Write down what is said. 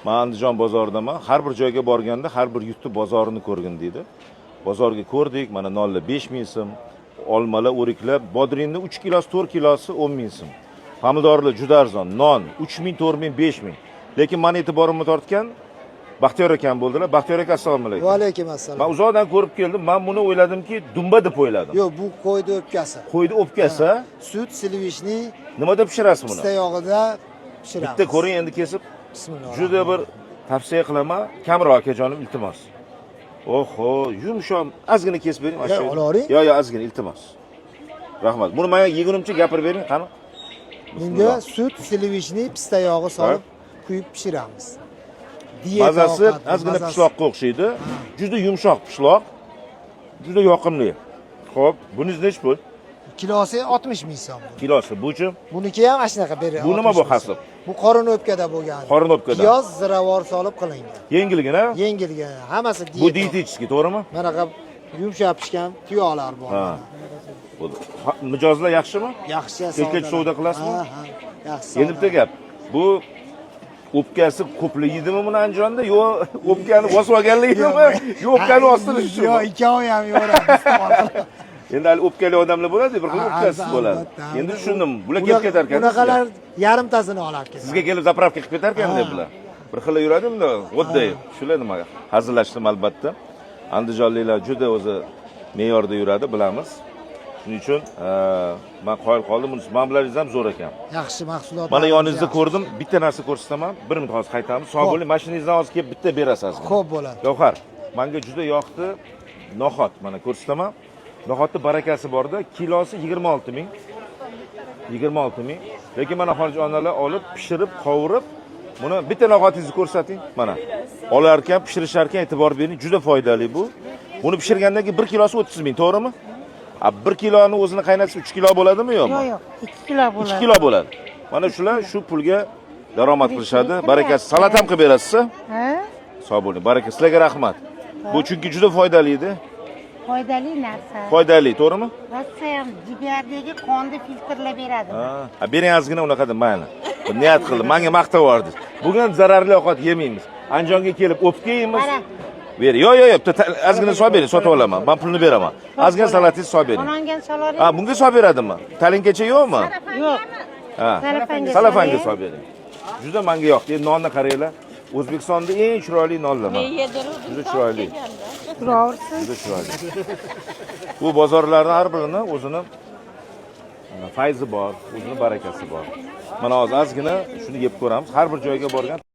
Men Andijon bozoridaman. Har bir joyga borganda har bir yurtni bozorini ko'rgin deydi. Bozorga ko'rdik, mana nonlar 5000 so'm, olmalar, o'riklar, bodringni 3 kilosi, 4 kilosi 10000 so'm. Pomidorlar juda arzon, non 3000, 4000, 5000. Lekin men e'tiborimni tortgan Baxtiyor akam bo'ldilar. Baxtiyor aka, assalomu alaykum. Va alaykum assalom. Men uzoqdan ko'rib keldim. Men buni o'yladimki, dumba deb o'yladim. Yo'q, bu qo'ydi o'pkasi. Qo'ydi o'pkasi. Sut, silivishni Nimada pishirasiz buni? pista yog'ida pishiramiz. Bitta ko'ring endi kesib. Bismillah. Juda bir tavsiya qilaman. Kamroq akajonim, iltimos. Oho, yumshoq, ozgina kesib bering. Olavering. Yo'q, ozgina, iltimos. Rahmat. Buni menga yegunimcha gapirib bering, qani? Bunga sut, silivishni pista yog'i solib quyib pishiramiz. Mazasi ozgina pishloqqa o'xshaydi. Juda yumshoq pishloq. Juda yoqimli. Xo'p, buningiz nech pul? Kilosi 60 ming so'm. Kilosi buchi? Buniki ham ashnaqa beri. Bu nima bu hasib? Bu qorin o'pkada bo'lgan. Qorin o'pkada. Piyoz, ziravor solib qilingan. Yengilgina? Yengilgina. Hammasi Bu dietический, to'g'rimi? Manaqa yumshab pishgan tuyoqlar bor. Ha. Mijozlar yaxshimi? Yaxshi. Kech savdo qilasizmi? Ha, yaxshi. Endi bitta gap. Bu o'pkasi ko'pliydimi buni Andijonda? Yo'q, o'pkani bosib olganligimi? Yo'q, o'pkani ostida shu. Yo'q, ikkovi ham yo'radi. Endi hali o'pkali odamlar bo'ladi, bir xil o'pkasi bo'ladi. Endi tushundim. Bular kelib ketar ekan. Bunaqalar yarimtasini olib keladi. Sizga kelib zapravka qilib ketar ekan bular. Bir xil yuradimda, o'tday. Shular nima hazillashdim albatta. Andijonliklar juda o'zi me'yorda yuradi, bilamiz. Shuning uchun men qoyil qoldim. Men bilaringiz ham zo'r ekan. Yaxshi mahsulot. Mana yoningizda ko'rdim, bitta narsa ko'rsataman. Bir minut hozir qaytamiz. Sog' bo'ling, mashinangizdan hozir kelib bitta berasiz. Xo'p bo'ladi. Gavhar, menga juda yoqdi. No'xat, mana ko'rsataman. No'xatni barakasi borda, kilosi 26 ming. 26 ming. Lekin mana xorij onalar olib, pishirib, qovurib, buni bitta no'xatingizni ko'rsating. Mana. Olar ekan, pishirishar ekan, e'tibor bering, juda foydali bu. Buni pishirgandan keyin 1 kilosi 30 ming, to'g'rimi? 1 kiloni o'zini qaynatsa 3 kilo bo'ladimi yo'qmi? Yo'q, 2 kilo bo'ladi. 2 kilo bo'ladi. Mana shular shu pulga daromad qilishadi. Barakasi. Salat ham qilib berasiz? Ha? Sog' bo'ling. Baraka. Sizlarga rahmat. Bu chunki juda foydali edi. Foydali narsa. Foydali, to'g'rimi? Rossiya ham jigardagi qonni filtrlab beradi. Ha, bering ozgina unaqa deb, mayli. Niyat qildim. Menga maqtavordi. Bugun zararli ovqat yemaymiz. Andijonga kelib o'pka yeymiz. Bering. Yo'q, bitta ozgina solib bering, sotib olaman. Men pulni beraman. Ozgina salatingizni solib bering. Qonongan solaring. Ha, bunga solib beradimi? Talingacha yo'qmi? Yo'q. Ha. Salafanga solib bering. Juda menga yoqdi. Endi nonni qaranglar. O'zbekistonda eng chiroyli nonlar. Juda chiroyli. Juda chiroyli. Bu bozorlarning har birini o'zini fayzi bor, o'zini barakasi bor. Mana hozir ozgina shuni yeb ko'ramiz. Har bir joyga borgan